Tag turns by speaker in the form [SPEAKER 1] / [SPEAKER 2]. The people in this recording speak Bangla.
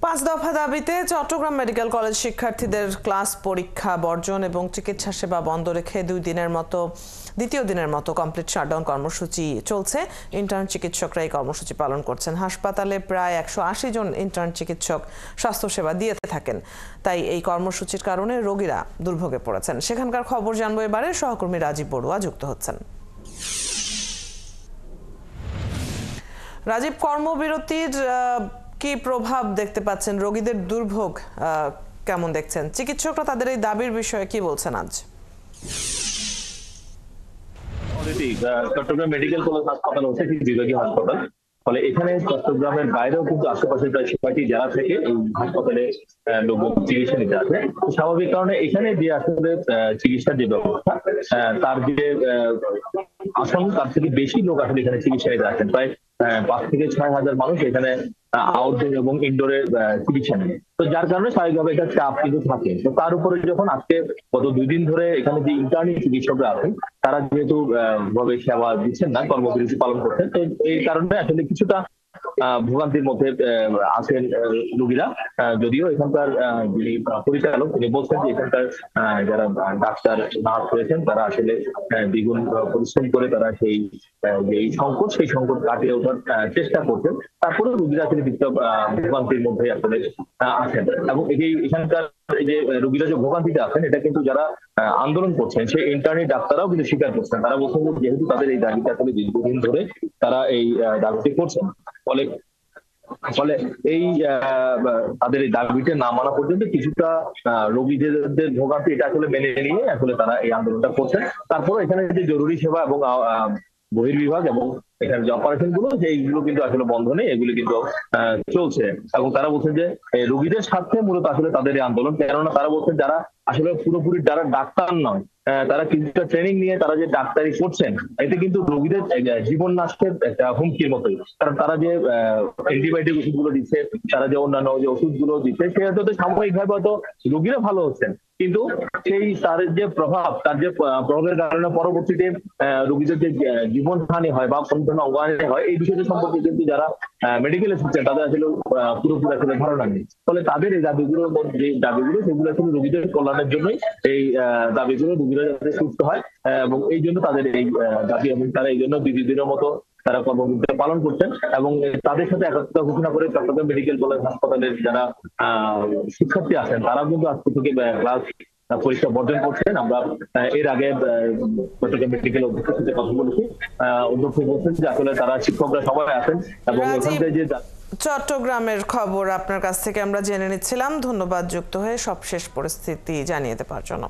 [SPEAKER 1] পাঁচ দফা দাবিতে চট্টগ্রাম মেডিকেল কলেজ শিক্ষার্থীদের ক্লাস পরীক্ষা বর্জন এবং চিকিৎসা সেবা বন্ধ রেখে দ্বিতীয় দিনের মতো কমপ্লিট শাটডাউন কর্মসূচি চলছে। ইন্টার্ন চিকিৎসকরা এই কর্মসূচি পালন করছেন। হাসপাতালে প্রায় 180 জন ইন্টার্ন চিকিৎসক স্বাস্থ্যসেবা দিয়ে থাকেন, তাই এই কর্মসূচির কারণে রোগীরা দুর্ভোগে পড়েছেন। সেখানকার খবর জানবো এবারে সহকর্মী রাজীব বড়ুয়া যুক্ত হচ্ছেন। রাজীব, কর্মবিরতির কি প্রভাব দেখতে পাচ্ছেন? রোগীদের দুর্ভোগ কেমন দেখছেন? চিকিৎসকরা তাদের এই দাবির বিষয়ে কি বলছেন আজ?
[SPEAKER 2] চট্টগ্রাম মেডিকেল কলেজ হাসপাতাল হচ্ছে বিভাগীয় হাসপাতাল, ফলে এখানে চট্টগ্রামের বাইরেও কিন্তু আশেপাশের প্রায় 6টি জেলা থেকে এই হাসপাতালে লোকজন চিকিৎসা নিতে আসে। স্বাভাবিক কারণে এখানে যে আসলে চিকিৎসার যে ব্যবস্থা, তার যে আসন তার থেকে বেশি লোক আসলে এখানে চিকিৎসা নিতে আসেন। প্রায় 5 থেকে 6 হাজার মানুষ এখানে আউটডোর এবং ইনডোরে চিকিৎসা নেয়। তো যার কারণে স্বাভাবিকভাবে এটা চাপ কিন্তু থাকে। তো তার উপরে যখন আজকে গত 2 দিন ধরে এখানে যে ইন্টার্নি চিকিৎসকরা আছেন তারা যেহেতু ভাবে সেবা দিচ্ছেন না, কর্মবিরতি পালন করছেন, তো এই কারণে আসলে কিছুটা ভোগান্তির মধ্যে আছেন রোগীরা। যদিও এখানকার যিনি পরিচালক তিনি বলছেন যে এখানকার যারা ডাক্তার নার্স রয়েছেন তারা আসলে দ্বিগুণ পরিশ্রম করে তারা সেই সংকট কাটিয়ে ওঠার চেষ্টা করছেন। তারপরে রোগীরা আসলে কিছুটা ভোগান্তির মধ্যে আসলে আছেন। এবং এখানকার এই যে রোগীরা যে ভোগান্তিতে আছেন এটা কিন্তু যারা আন্দোলন করছেন সেই ইন্টার্নি ডাক্তাররাও কিন্তু স্বীকার করছেন। তারা বলছেন যে যেহেতু তাদের এই দাবিটা আসলে দীর্ঘদিন ধরে তারা এই দাবিটি করছেন, ফলে এই তাদের এই দাবিটা না মানা পর্যন্ত কিছুটা রোগীদের ভোগান্তি এটা আসলে মেনে নিয়ে আসলে তারা এই আন্দোলনটা করছেন। তারপরে এখানে যে জরুরি সেবা এবং বহির্বিভাগ এবং এখানে যে অপারেশন গুলো এইগুলো কিন্তু আসলে বন্ধ নেই, এগুলো কিন্তু চলছে। এবং তারা বলছেন যে রোগীদের স্বার্থে মূলত আসলে তাদের এই আন্দোলন, কেননা তারা বলছেন যারা আসলে পুরোপুরি যারা ডাক্তার নয় তারা কিছুটা ট্রেনিং নিয়ে তারা যে ডাক্তারি করছেন এতে কিন্তু রোগীদের জীবন নাশের একটা হুমকির মতোই। কারণ তারা যে অ্যান্টিবায়োটিক ওষুধগুলো দিচ্ছে, তারা যে অন্যান্য যে ওষুধগুলো দিচ্ছে সেটা তো সাময়িকভাবে হয়তো রোগীরা ভালো হচ্ছেন, কিন্তু সেই তার যে প্রভাবের কারণে পরবর্তীতে রোগীদের যে জীবনহানি হয় বা কোনো ধরনের অঙ্গহানি হয় এই বিষয়টা সম্পর্কে কিন্তু যারা মেডিকেল এসেছেন তাদের আসলে পুরোপুরি আসলে ধারণা নেই। ফলে তাদের এই দাবিগুলোর মধ্যে দাবিগুলো সেগুলো আসলে রোগীদের কল্যাণের জন্যই এই দাবিগুলো রোগীরা যাতে সুস্থ হয় এবং এই জন্য তাদের এই দাবি এবং তারা এই জন্য দিনের মতো তারা কর্মবিরতি পালন করছেন। এবং তাদের সাথে একত্রিত ঘোষণা করে চট্টগ্রাম মেডিকেল কলেজ হাসপাতালের যারা শিক্ষার্থী আছেন তারা কিন্তু আজকে থেকে ক্লাস পরীক্ষা বর্জন করছেন। আমরা এর আগে চট্টগ্রাম মেডিকেল অধ্যক্ষের সাথে কথা বলেছি, অধ্যক্ষ বলছেন যে আসলে তারা শিক্ষকরা সবাই আছেন এবং এখানকার যে
[SPEAKER 1] চট্টগ্রামের খবর আপনার কাছ থেকে আমরা জেনে নিচ্ছিলাম। ধন্যবাদ যুক্ত হয়ে সবশেষ পরিস্থিতি জানিয়ে দেওয়ার জন্য।